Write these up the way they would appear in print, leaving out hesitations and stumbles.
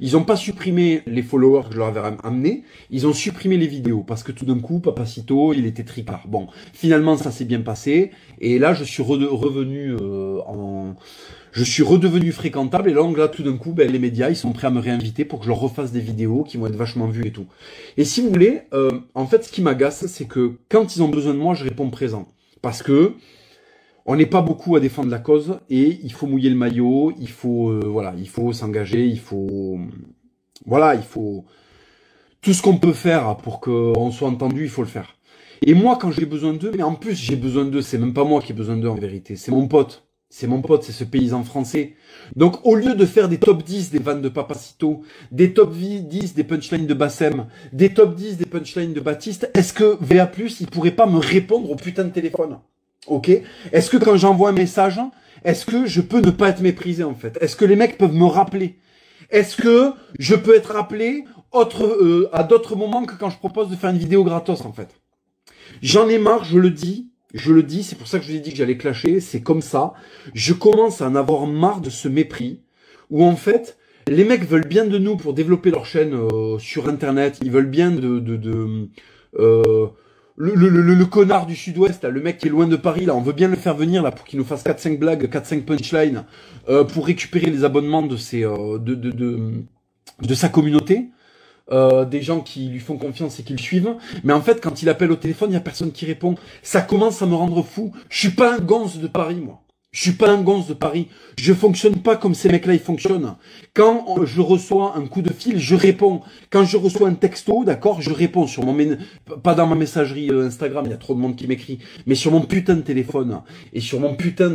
Ils ont pas supprimé les followers que je leur avais amenés, ils ont supprimé les vidéos parce que tout d'un coup, Papacito, il était tricard. Bon, finalement, ça s'est bien passé et là, je suis revenu je suis redevenu fréquentable et donc là, tout d'un coup, ben, les médias, ils sont prêts à me réinviter pour que je leur refasse des vidéos qui vont être vachement vues et tout. Et si vous voulez, en fait, ce qui m'agace, c'est que quand ils ont besoin de moi, je réponds présent. Parce que on n'est pas beaucoup à défendre la cause et il faut mouiller le maillot, il faut voilà, il faut s'engager, il faut voilà, il faut tout ce qu'on peut faire pour qu'on soit entendu, il faut le faire. Et moi, quand j'ai besoin d'eux, mais en plus j'ai besoin d'eux, c'est même pas moi qui ai besoin d'eux en vérité, c'est mon pote. C'est mon pote, c'est ce paysan français. Donc, au lieu de faire des top 10 des vannes de Papacito, des top 10 des punchlines de Bassem, des top 10 des punchlines de Baptiste, est-ce que VA+, il pourrait pas me répondre au putain de téléphone? Ok? Est-ce que quand j'envoie un message, est-ce que je peux ne pas être méprisé, en fait? Est-ce que les mecs peuvent me rappeler? Est-ce que je peux être rappelé à d'autres moments que quand je propose de faire une vidéo gratos, en fait? J'en ai marre, je le dis, c'est pour ça que je vous ai dit que j'allais clasher, c'est comme ça. Je commence à en avoir marre de ce mépris, où en fait, les mecs veulent bien de nous pour développer leur chaîne sur Internet, ils veulent bien le connard du Sud-Ouest, là, le mec qui est loin de Paris, là, on veut bien le faire venir là pour qu'il nous fasse 4-5 blagues, 4-5 punchlines, pour récupérer les abonnements de sa communauté. Des gens qui lui font confiance et qui le suivent, mais en fait quand il appelle au téléphone, il y a personne qui répond. Ça commence à me rendre fou. Je suis pas un gonze de Paris, moi. Je suis pas un gonze de Paris. Je fonctionne pas comme ces mecs-là, ils fonctionnent. Quand je reçois un coup de fil, je réponds. Quand je reçois un texto, d'accord, je réponds sur pas dans ma messagerie Instagram, il y a trop de monde qui m'écrit, mais sur mon putain de téléphone et sur mon putain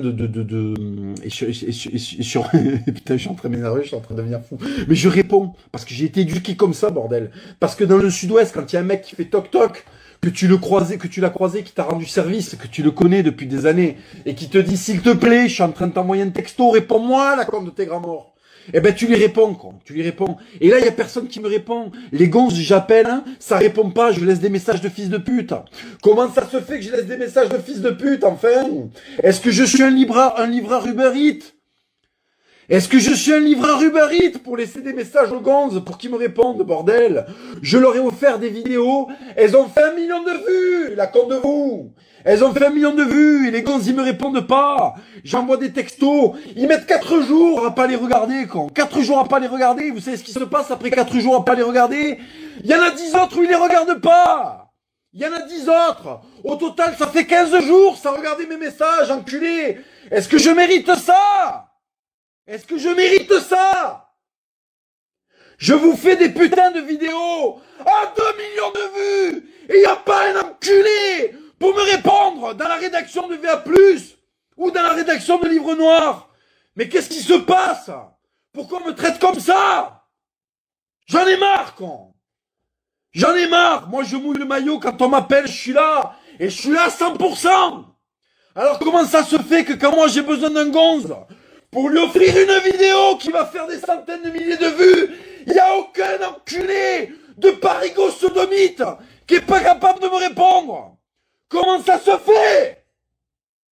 sur putain, je suis en train de m'énerver, je suis en train de devenir fou. Mais je réponds parce que j'ai été éduqué comme ça, bordel. Parce que dans le Sud-Ouest, quand il y a un mec qui fait toc toc, que tu l'as croisé, qui t'a rendu service, que tu le connais depuis des années, et qui te dit, s'il te plaît, je suis en train de t'envoyer un texto, réponds-moi, la compte de tes grands morts. Eh ben, tu lui réponds, quoi. Tu lui réponds. Et là, il y a personne qui me répond. Les gonzes, j'appelle, hein, ça répond pas, je laisse des messages de fils de pute. Comment ça se fait que je laisse des messages de fils de pute, enfin? Est-ce que je suis un livreur Uber Eats? Est-ce que je suis un livreur Uber Eats pour laisser des messages aux gonzes pour qu'ils me répondent, bordel? Je leur ai offert des vidéos, elles ont fait 1 million de vues, la con de vous. Elles ont fait 1 million de vues et les gonzes, ils me répondent pas. J'envoie des textos, ils mettent 4 jours à pas les regarder, con. 4 jours à pas les regarder, vous savez ce qui se passe après 4 jours à pas les regarder? Il y en a 10 autres où ils les regardent pas. Il y en a 10 autres. Au total, ça fait 15 jours sans regarder mes messages, enculé. Est-ce que je mérite ça? Est-ce que je mérite ça? Je vous fais des putains de vidéos à 2 millions de vues et y a pas un enculé pour me répondre dans la rédaction de VA+, ou dans la rédaction de Livre Noir. Mais qu'est-ce qui se passe? Pourquoi on me traite comme ça? J'en ai marre, con. J'en ai marre. Moi, je mouille le maillot quand on m'appelle, je suis là. Et je suis là à 100%. Alors comment ça se fait que quand moi j'ai besoin d'un gonze pour lui offrir une vidéo qui va faire des centaines de milliers de vues, il n'y a aucun enculé de parigo sodomite qui est pas capable de me répondre? Comment ça se fait?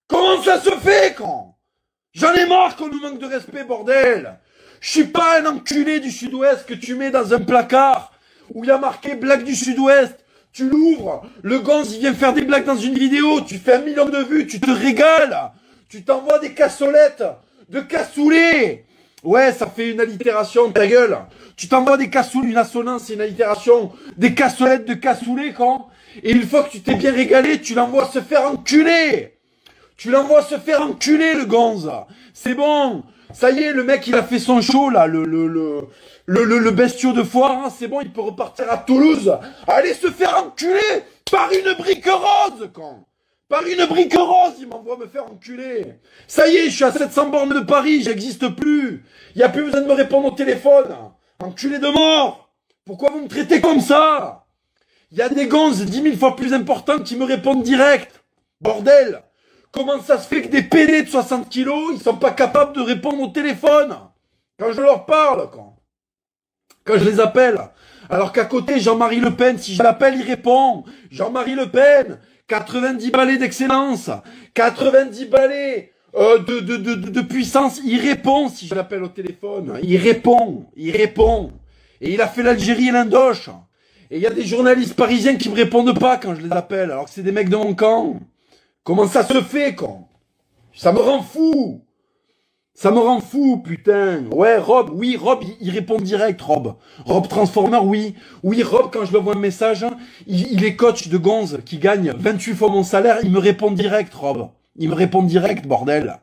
Comment ça se fait, quand? J'en ai marre qu'on nous manque de respect, bordel. Je suis pas un enculé du Sud-Ouest que tu mets dans un placard où il y a marqué blague du Sud-Ouest. Tu l'ouvres, le gonze il vient faire des blagues dans une vidéo, tu fais 1 million de vues, tu te régales. Tu t'envoies des cassolettes de cassoulet. Ouais, ça fait une allitération, ta gueule. Tu t'envoies des cassoulets, une assonance et une allitération, des cassolettes de cassoulet, quand? Et une fois que tu t'es bien régalé, tu l'envoies se faire enculer. Tu l'envoies se faire enculer, le gonze. C'est bon. Ça y est, le mec, il a fait son show, là, le bestiau de foire, hein, c'est bon, il peut repartir à Toulouse. Allez se faire enculer par une brique rose, quand? Par une brique rose, il m'envoie me faire enculer. Ça y est, je suis à 700 bornes de Paris, j'existe plus. Il n'y a plus besoin de me répondre au téléphone. Enculé de mort. Pourquoi vous me traitez comme ça? Il y a des gonzes 10 000 fois plus importants qui me répondent direct. Bordel. Comment ça se fait que des PD de 60 kilos, ils sont pas capables de répondre au téléphone quand je leur parle, quand je les appelle? Alors qu'à côté, Jean-Marie Le Pen, si je l'appelle, il répond. Jean-Marie Le Pen, 90 balais d'excellence, 90 balais de puissance, il répond si je l'appelle au téléphone. Il répond. Et il a fait l'Algérie et l'Indoche. Et il y a des journalistes parisiens qui me répondent pas quand je les appelle, alors que c'est des mecs de mon camp. Comment ça se fait, con? Ça me rend fou. Ça me rend fou, putain. Ouais, Rob, oui, Rob, il répond direct, Rob. Rob Transformer, oui. Oui, Rob, quand je lui envoie un message, il est coach de Gonze, qui gagne 28 fois mon salaire, il me répond direct, Rob. Il me répond direct, bordel.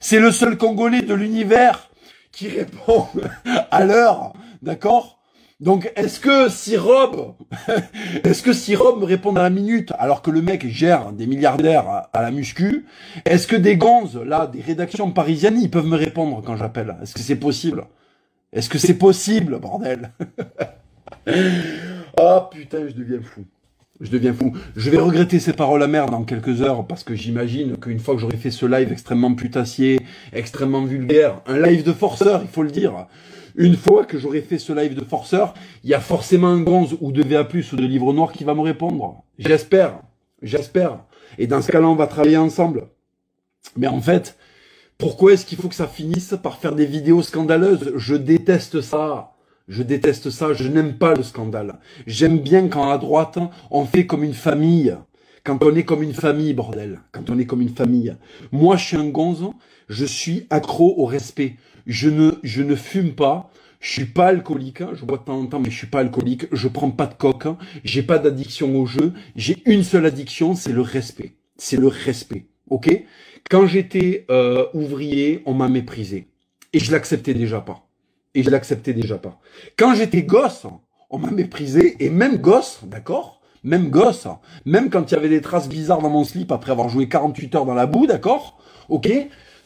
C'est le seul Congolais de l'univers qui répond à l'heure, d'accord? Donc, est-ce que si Rob me répond à la minute, alors que le mec gère des milliardaires à la muscu, est-ce que des gonzes, là, des rédactions parisiennes, ils peuvent me répondre quand j'appelle? Est-ce que c'est possible? Est-ce que c'est possible, bordel? Ah, putain, je deviens fou. Je deviens fou. Je vais regretter ces paroles amères dans quelques heures, parce que j'imagine qu'une fois que j'aurai fait ce live extrêmement putassier, extrêmement vulgaire, un live de forceur, il faut le dire. Une fois que j'aurai fait ce live de forceur, il y a forcément un gonze ou de VA+, ou de livre noir qui va me répondre. J'espère. J'espère. Et dans ce cas-là, on va travailler ensemble. Mais en fait, pourquoi est-ce qu'il faut que ça finisse par faire des vidéos scandaleuses? Je déteste ça. Je déteste ça. Je n'aime pas le scandale. J'aime bien quand à droite, on fait comme une famille. Quand on est comme une famille, bordel. Quand on est comme une famille. Moi, je suis un gonze. Je suis accro au respect. Je ne fume pas, je suis pas alcoolique, je bois de temps en temps, mais je suis pas alcoolique, je prends pas de coke, j'ai pas d'addiction au jeu, j'ai une seule addiction, c'est le respect. C'est le respect, ok? Quand j'étais ouvrier, on m'a méprisé. Et je l'acceptais déjà pas. Et je l'acceptais déjà pas. Quand j'étais gosse, on m'a méprisé, et même gosse, d'accord? Même gosse, même quand il y avait des traces bizarres dans mon slip après avoir joué 48 heures dans la boue, d'accord? Ok?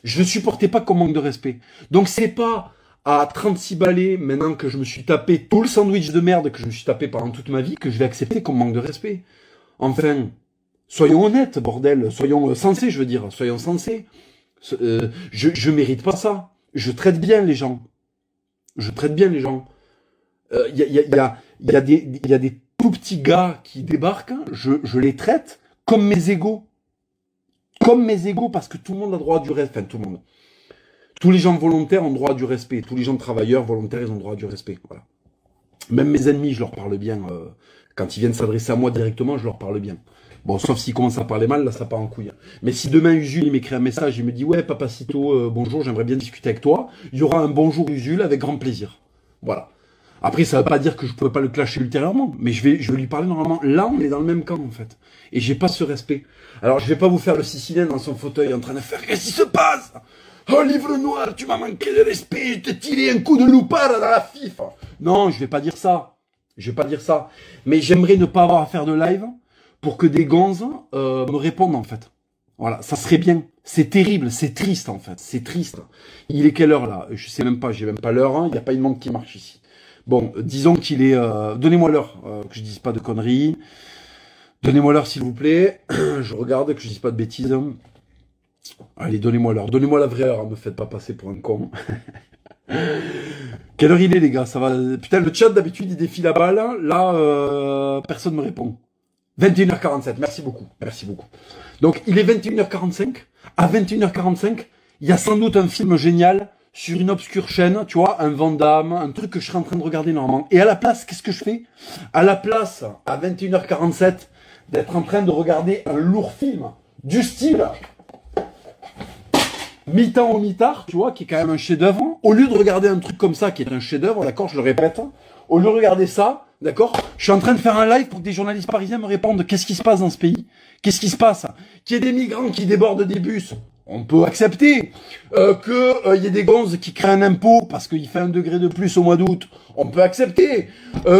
Je supportais pas qu'on manque de respect. Donc c'est pas à 36 balais, maintenant que je me suis tapé tout le sandwich de merde que je me suis tapé pendant toute ma vie, que je vais accepter qu'on manque de respect. Enfin, soyons honnêtes, bordel. Soyons sensés, je veux dire. Soyons sensés. Je mérite pas ça. Je traite bien les gens. Je traite bien les gens. Il y a des tout petits gars qui débarquent, je les traite comme mes égaux. Comme mes égaux, parce que tout le monde a droit du respect. Enfin, tout le monde. Tous les gens volontaires ont droit du respect. Tous les gens travailleurs volontaires, ils ont droit du respect. Voilà. Même mes ennemis, je leur parle bien. Quand ils viennent s'adresser à moi directement, je leur parle bien. Bon, sauf s'ils commencent à parler mal, là, ça part en couille. Mais si demain, Usul, il m'écrit un message, il me dit « Ouais, Papacito, bonjour, j'aimerais bien discuter avec toi », il y aura un « Bonjour, Usul » avec grand plaisir. Voilà. Après, ça veut pas dire que je peux pas le clasher ultérieurement, mais je vais lui parler normalement. Là, on est dans le même camp, en fait. Et j'ai pas ce respect. Alors, je vais pas vous faire le Sicilien dans son fauteuil en train de faire « Qu'est-ce qui se passe? Oh, livre noir, tu m'as manqué de respect, je t'ai tiré un coup de loupard dans la FIFA. » Non, je vais pas dire ça. Je vais pas dire ça. Mais j'aimerais ne pas avoir à faire de live pour que des gonzes me répondent, en fait. Voilà, ça serait bien. C'est terrible, c'est triste, en fait. C'est triste. Il est quelle heure, là? Je sais même pas, j'ai même pas l'heure. Hein. Il n'y a pas une montre qui marche ici. Bon, disons qu'il est... donnez-moi l'heure, que je dise pas de conneries. Donnez-moi l'heure, s'il vous plaît. Je regarde, que je dise pas de bêtises. Allez, donnez-moi l'heure. Donnez-moi la vraie heure, hein. Me faites pas passer pour un con. Quelle heure il est, les gars? Ça va... Putain, le chat, d'habitude, il défile à balle. Là, personne me répond. 21h47, merci beaucoup. Merci beaucoup. Donc, il est 21h45. À 21h45, il y a sans doute un film génial sur une obscure chaîne, tu vois, un Van Damme, un truc que je serais en train de regarder normalement. Et à la place, qu'est-ce que je fais? À la place, à 21h47, d'être en train de regarder un lourd film du style Mi-temps au mi-tard, tu vois, qui est quand même un chef-d'œuvre. Au lieu de regarder un truc comme ça, qui est un chef-d'œuvre, d'accord, je le répète, au lieu de regarder ça, d'accord, je suis en train de faire un live pour que des journalistes parisiens me répondent qu'est-ce qui se passe dans ce pays? Qu'est-ce qui se passe? Qu'il y ait des migrants qui débordent des bus, on peut accepter. Qu'il y ait des gonzes qui créent un impôt parce qu'il fait 1 degré de plus au mois d'août, on peut accepter.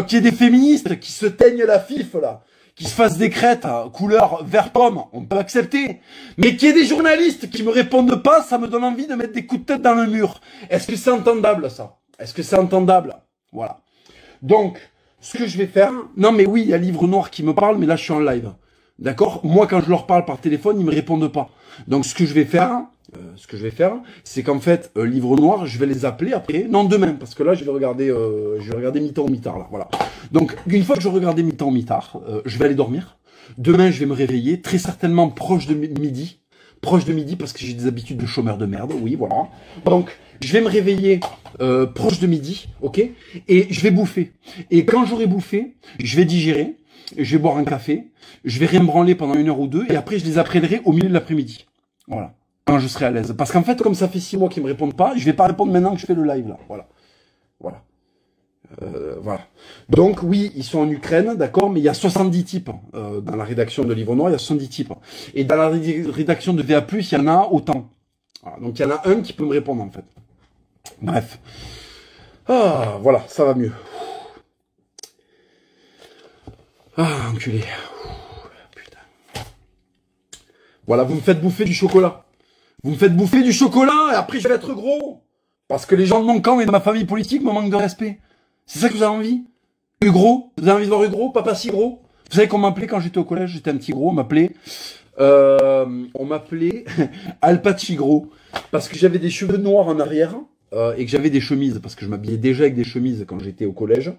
Qu'il y ait des féministes qui se teignent la fif, là, qui se fassent des crêtes couleur vert pomme, on peut accepter. Mais qu'il y ait des journalistes qui me répondent pas, ça me donne envie de mettre des coups de tête dans le mur. Est-ce que c'est entendable, ça? Est-ce que c'est entendable? Voilà. Donc, ce que je vais faire... Non, mais oui, il y a Livre Noir qui me parle, mais là, je suis en live. D'accord? Moi, quand je leur parle par téléphone, ils me répondent pas. Donc, ce que je vais faire, c'est qu'en fait, Livre Noir, je vais les appeler après. Non, demain, parce que là, je vais regarder mi-temps au mi-tard, là. Voilà. Donc, une fois que je regardé mi-temps au mi-tard, je vais aller dormir. Demain, je vais me réveiller, très certainement proche de midi. proche de midi parce que j'ai des habitudes de chômeur de merde, oui, voilà. Donc, je vais me réveiller proche de midi, ok, et je vais bouffer. Et quand j'aurai bouffé, je vais digérer, je vais boire un café, je vais rien me branler pendant 1 heure ou 2, et après je les appellerai au milieu de l'après-midi. Voilà. Quand je serai à l'aise. Parce qu'en fait, comme ça fait 6 mois qu'ils me répondent pas, je vais pas répondre maintenant que je fais le live là. Voilà. Voilà. Voilà. Donc oui, ils sont en Ukraine, d'accord, mais il y a 70 types dans la rédaction de Livre Noir, il y a 70 types. Et dans la rédaction de VA+, il y en a autant. Voilà. Donc il y en a un qui peut me répondre en fait. Bref. Ah, voilà, ça va mieux. Ah, enculé. Putain. Voilà, vous me faites bouffer du chocolat. Vous me faites bouffer du chocolat et après je vais être gros. Parce que les gens de mon camp et de ma famille politique me manquent de respect. C'est ça que vous avez envie? Gros? Vous avez envie de voir gros? Papa si gros? Vous savez qu'on m'appelait quand j'étais au collège? J'étais un petit gros, on m'appelait Al Pacigro. Parce que j'avais des cheveux noirs en arrière et que j'avais des chemises. Parce que je m'habillais déjà avec des chemises quand j'étais au collège.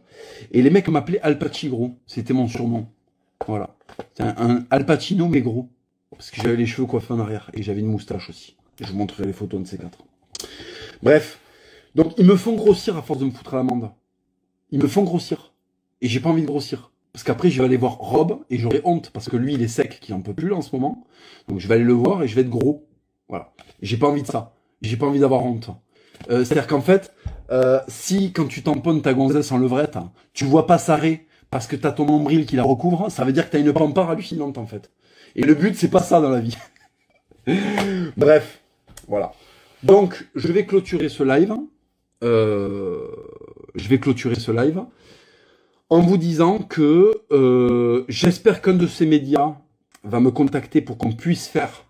Et les mecs m'appelaient Al Pacigro. C'était mon surnom. Voilà. C'est un Al Pacino mais gros. Parce que j'avais les cheveux coiffés en arrière. Et j'avais une moustache aussi. Et je vous montrerai les photos de ces quatre. Bref. Donc ils me font grossir à force de me foutre à l'amende. Ils me font grossir. Et j'ai pas envie de grossir. Parce qu'après, je vais aller voir Rob et j'aurai honte. Parce que lui, il est sec, qu'il en peut plus là, en ce moment. Donc je vais aller le voir et je vais être gros. Voilà. Et j'ai pas envie de ça. J'ai pas envie d'avoir honte. C'est-à-dire qu'en fait, si quand tu tamponnes ta gonzesse en levrette, tu vois pas s'arrêter parce que t'as ton nombril qui la recouvre, ça veut dire que t'as une pampare hallucinante en fait. Et le but, c'est pas ça dans la vie. Bref. Voilà. Donc, je vais clôturer ce live. En vous disant que j'espère qu'un de ces médias va me contacter pour qu'on puisse faire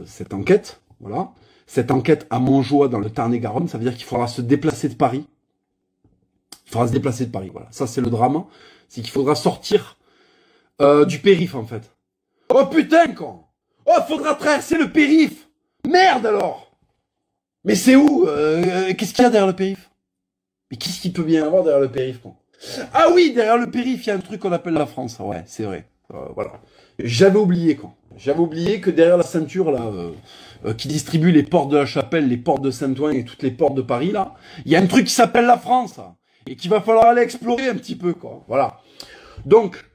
cette enquête. Voilà. Cette enquête à Montjoie dans le Tarn-et-Garonne, ça veut dire qu'il faudra se déplacer de Paris. Il faudra se déplacer de Paris, voilà. Ça, c'est le drame. C'est qu'il faudra sortir du périph', en fait. Oh putain, con! Oh, faudra traverser le périph'! Merde, alors! Mais c'est où? Qu'est-ce qu'il y a derrière le périph'? Mais qu'est-ce qu'il peut bien y avoir derrière le périph', quoi? Ah oui, derrière le périph', il y a un truc qu'on appelle la France. Ouais, c'est vrai. Voilà. J'avais oublié, quoi. J'avais oublié que derrière la ceinture, là, qui distribue les portes de la Chapelle, les portes de Saint-Ouen et toutes les portes de Paris, là, il y a un truc qui s'appelle la France. Et qu'il va falloir aller explorer un petit peu, quoi. Voilà. Donc,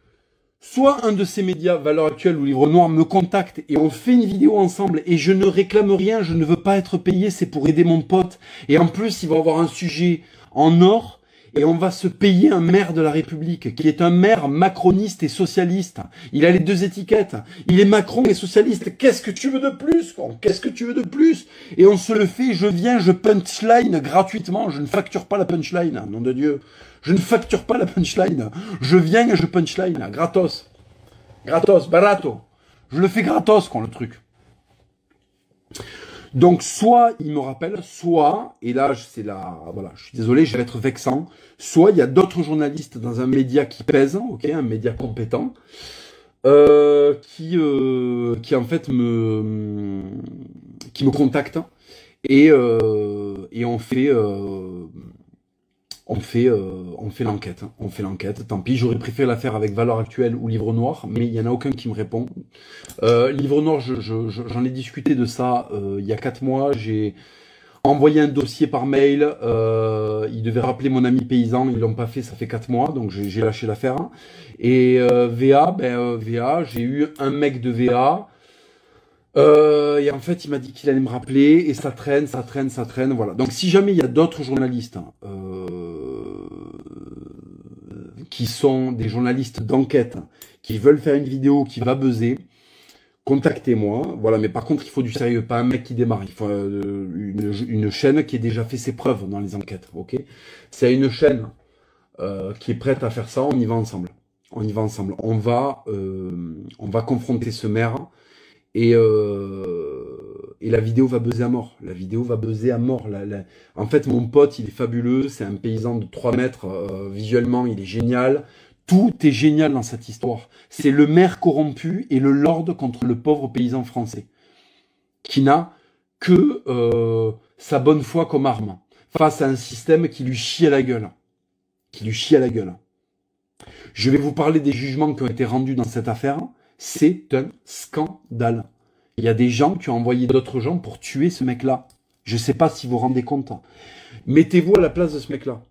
soit un de ces médias, Valeurs Actuelles ou Livre Noir, me contacte et on fait une vidéo ensemble et je ne réclame rien, je ne veux pas être payé, c'est pour aider mon pote. Et en plus, il va avoir un sujet en or et on va se payer un maire de la République qui est un maire macroniste et socialiste. Il a les deux étiquettes. Il est Macron et socialiste. Qu'est-ce que tu veux de plus, quoi? Qu'est-ce que tu veux de plus? Et on se le fait, je viens, je punchline gratuitement. Je ne facture pas la punchline, nom de Dieu. Je ne facture pas la punchline. Je viens et je punchline, gratos. Gratos, barato. Je le fais gratos, quoi, le truc. Donc, soit il me rappelle, soit, et là, c'est la, voilà, je suis désolé, je vais être vexant, soit il y a d'autres journalistes dans un média qui pèse, ok, un média compétent, qui en fait qui me contacte et on fait l'enquête. On fait l'enquête. Tant pis, j'aurais préféré la faire avec Valeurs Actuelles ou Livre Noir, mais il y en a aucun qui me répond. Livre Noir, j'en ai discuté de ça il y a 4 mois. J'ai envoyé un dossier par mail. Ils devaient rappeler mon ami paysan. Ils l'ont pas fait. Ça fait 4 mois, donc j'ai lâché l'affaire. Et VA, j'ai eu un mec de VA. Et en fait, il m'a dit qu'il allait me rappeler, et ça traîne, voilà. Donc, si jamais il y a d'autres journalistes qui sont des journalistes d'enquête, qui veulent faire une vidéo qui va buzzer, contactez-moi. Voilà, mais par contre, il faut du sérieux, pas un mec qui démarre. Il faut une chaîne qui ait déjà fait ses preuves dans les enquêtes, ok? C'est une chaîne qui est prête à faire ça, on y va ensemble. On y va ensemble. On va confronter ce maire. Et la vidéo va buzzer à mort. La vidéo va buzzer à mort. En fait, mon pote, il est fabuleux. C'est un paysan de 3 mètres. Visuellement, il est génial. Tout est génial dans cette histoire. C'est le maire corrompu et le lord contre le pauvre paysan français. Qui n'a que sa bonne foi comme arme. Face à un système qui lui chie à la gueule. Je vais vous parler des jugements qui ont été rendus dans cette affaire. C'est un scandale. Il y a des gens qui ont envoyé d'autres gens pour tuer ce mec-là. Je sais pas si vous vous rendez compte. Mettez-vous à la place de ce mec-là.